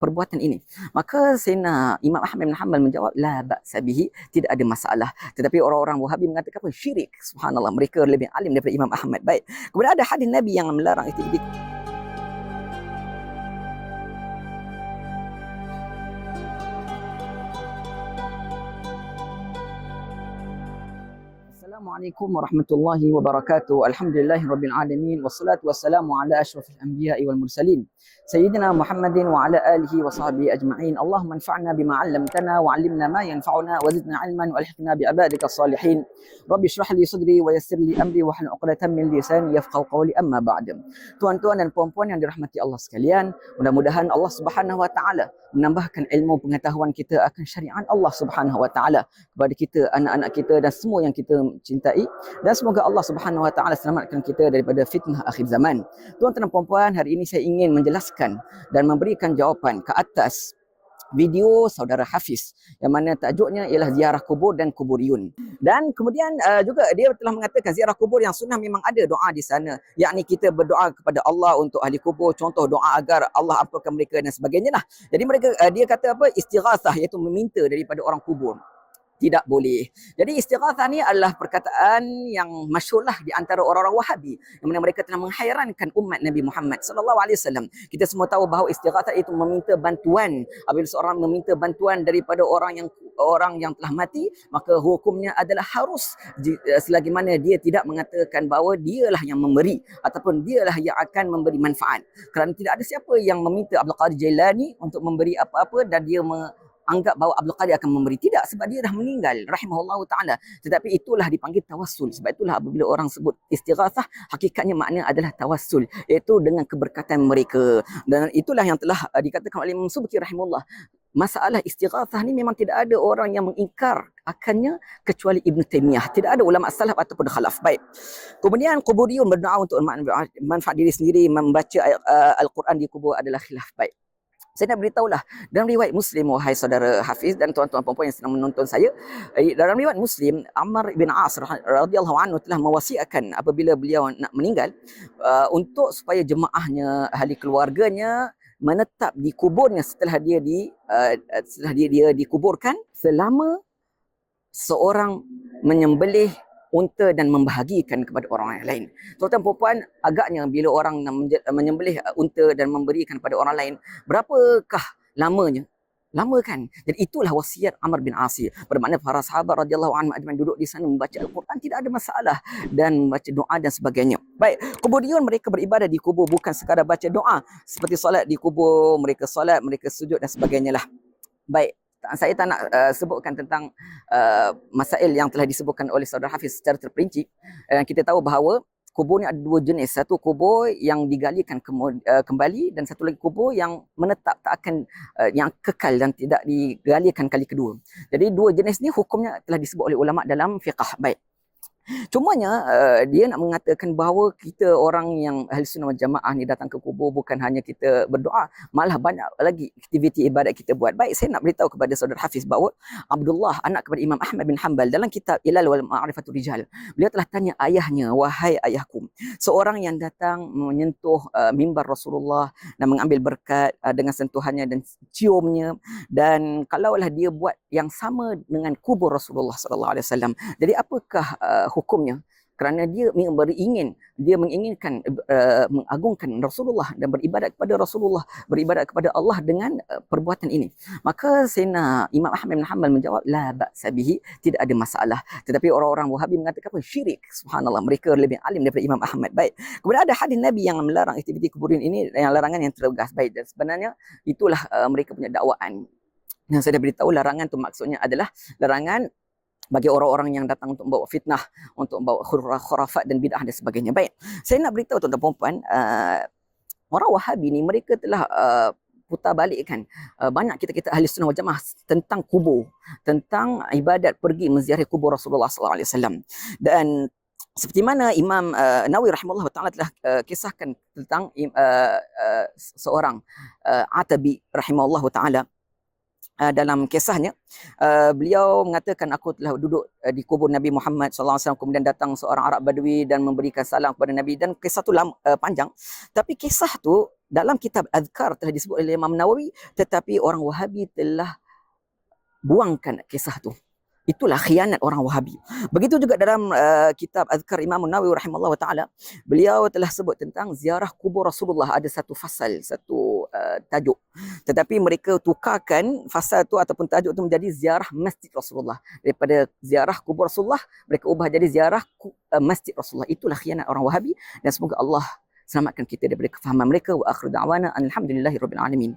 perbuatan ini. Maka Sayyidina Imam Ahmad bin Hanbal menjawab, la ba'sa bihi, tidak ada masalah. Tetapi orang-orang Wahabi mengatakan apa? Syirik. Subhanallah, mereka lebih alim daripada Imam Ahmad. Baik. Kemudian ada hadis Nabi yang melarang aktiviti. Assalamualaikum warahmatullahi wabarakatuh. Alhamdulillahirabbil alamin wassalatu wassalamu ala asyrafil anbiya'i wal mursalin sayyidina Muhammadin wa ala alihi wa sahbihi ajma'in. Allahumma anfa'na bima 'allamtana wa 'allimna ma yanfa'una wa zidna 'ilman wa alhiqna bi ibadika salihin. Rabbi shrah li sadri wa yassir li amri wa hlul 'uqdatam min lisani yafqahu qawli, amma ba'd. Tuan-tuan dan puan-puan yang dirahmati Allah sekalian, mudah-mudahan Allah Subhanahu wa taala menambahkan ilmu pengetahuan kita akan syariat Allah Subhanahu wa taala kepada kita, anak-anak kita dan semua yang kita cintai, dan semoga Allah Subhanahu wa taala selamatkan kita daripada fitnah akhir zaman. Tuan-tuan dan puan-puan, hari ini saya ingin menjelaskan dan memberikan jawapan ke atas video saudara Hafiz yang mana tajuknya ialah ziarah kubur dan kuburiyun. Dan kemudian juga dia telah mengatakan ziarah kubur yang sunnah memang ada doa di sana, yakni kita berdoa kepada Allah untuk ahli kubur, contoh doa agar Allah ampunkan mereka dan sebagainya lah. Jadi mereka dia kata apa, istighatsah, iaitu meminta daripada orang kubur. Tidak boleh. Jadi istighatsah ni adalah perkataan yang masyhurlah di antara orang-orang Wahabi, yang mana mereka telah menghairankan umat Nabi Muhammad sallallahu alaihi wasallam. Kita semua tahu bahawa istighatsah itu meminta bantuan. Apabila seorang meminta bantuan daripada orang yang telah mati, maka hukumnya adalah harus selagi mana dia tidak mengatakan bahawa dialah yang memberi ataupun dialah yang akan memberi manfaat. Kerana tidak ada siapa yang meminta Abdul Qadir Jailani untuk memberi apa-apa dan dia anggap bahawa Abdul Qadir akan memberi. Tidak, sebab dia dah meninggal rahimahullahu ta'ala. Tetapi itulah dipanggil tawassul. Sebab itulah apabila orang sebut istighatsah, hakikatnya makna adalah tawassul, iaitu dengan keberkatan mereka. Dan itulah yang telah dikatakan oleh Imam Subki rahimahullah. Masalah istighatsah ni memang tidak ada orang yang mengingkar akannya kecuali Ibn Taymiyah. Tidak ada ulama salaf ataupun khalaf. Baik. Kemudian kuburiyun berdoa untuk manfaat diri sendiri, membaca Al-Quran di kubur adalah khilaf. Baik. Saya nak beritahulah, dalam riwayat Muslim, wahai saudara Hafiz dan tuan-tuan puan-puan yang sedang menonton saya, dalam riwayat Muslim, Ammar bin As radhiyallahu anhu telah mewasiatkan apabila beliau nak meninggal, untuk supaya jemaahnya, ahli keluarganya menetap di kuburnya setelah dia dikuburkan, selama seorang menyembelih unta dan membahagikan kepada orang yang lain. Tuan-tuan puan-puan, agaknya bila orang menyembelih unta dan memberikan kepada orang lain, berapakah lamanya? Lama kan? Dan itulah wasiat Amr bin As. Bermakna para sahabat radhiyallahu anhum ajmain duduk di sana membaca Al-Quran, tidak ada masalah, dan membaca doa dan sebagainya. Baik, kuburiyun mereka beribadah di kubur bukan sekadar baca doa. Seperti solat di kubur, mereka solat, mereka sujud dan sebagainya lah. Baik. Saya tak nak sebutkan tentang masail yang telah disebutkan oleh saudara Hafiz secara terperinci. Kita tahu bahawa kubur ni ada dua jenis. Satu kubur yang digalikan kembali, dan satu lagi kubur yang menetap, tak akan yang kekal dan tidak digalikan kali kedua. Jadi dua jenis ni hukumnya telah disebut oleh ulama dalam fiqh. Baik. Cumanya dia nak mengatakan bahawa kita orang yang ahli sunnah wal jamaah ni datang ke kubur bukan hanya kita berdoa, malah banyak lagi aktiviti ibadat kita buat. Baik, saya nak beritahu kepada saudara Hafiz bahawa Abdullah, anak kepada Imam Ahmad bin Hanbal, dalam kitab Ilal wal Ma'rifatul Rijal, beliau telah tanya ayahnya, wahai ayahku, seorang yang datang menyentuh mimbar Rasulullah dan mengambil berkat dengan sentuhannya dan ciumnya, dan kalaulah dia buat yang sama dengan kubur Rasulullah sallallahu alaihi wasallam, jadi apakah hukumnya? Kerana dia menginginkan mengagungkan Rasulullah dan beribadat kepada Rasulullah, beribadat kepada Allah dengan perbuatan ini. Maka Sayyidina Imam Ahmad bin Hanbal menjawab, la ba'sa bihi, tidak ada masalah. Tetapi orang-orang Wahabi mengatakan apa? Syirik. Subhanallah, mereka lebih alim daripada Imam Ahmad. Baik. Kemudian ada hadis Nabi yang melarang aktiviti kuburin ini, yang larangan yang tegas. Baik, dan sebenarnya itulah mereka punya dakwaan. Yang saya dah beritahu, larangan tu maksudnya adalah larangan bagi orang-orang yang datang untuk membawa fitnah, untuk membawa khurafat dan bid'ah dan sebagainya. Baik, saya nak beritahu tuan-tuan puan-puan, orang Wahabi ni mereka telah putar balikkan banyak kita ahli sunnah wal jamaah tentang kubur, tentang ibadat pergi menziarahi kubur Rasulullah sallallahu alaihi wasallam. Dan seperti mana Imam Nawawi rahimahullah ta'ala telah kisahkan tentang seorang Atabi rahimahullah ta'ala, dalam kisahnya, beliau mengatakan, aku telah duduk di kubur Nabi Muhammad SAW, kemudian datang seorang Arab Badui dan memberikan salam kepada Nabi, dan kisah tu panjang. Tapi kisah tu dalam kitab Azkar telah disebut oleh Imam Nawawi, tetapi orang Wahabi telah buangkan kisah tu. Itulah khianat orang Wahabi. Begitu juga dalam kitab Azkar Imam Nawawi rahimahullah ta'ala, beliau telah sebut tentang ziarah kubur Rasulullah. Ada satu fasal, satu tajuk. Tetapi mereka tukarkan fasal tu ataupun tajuk tu menjadi ziarah Masjid Rasulullah. Daripada ziarah kubur Rasulullah, mereka ubah jadi ziarah Masjid Rasulullah. Itulah khianat orang Wahabi, dan semoga Allah selamatkan kita daripada kefahaman mereka. Wa akhiru da'wana alhamdulillahi rabbil alamin.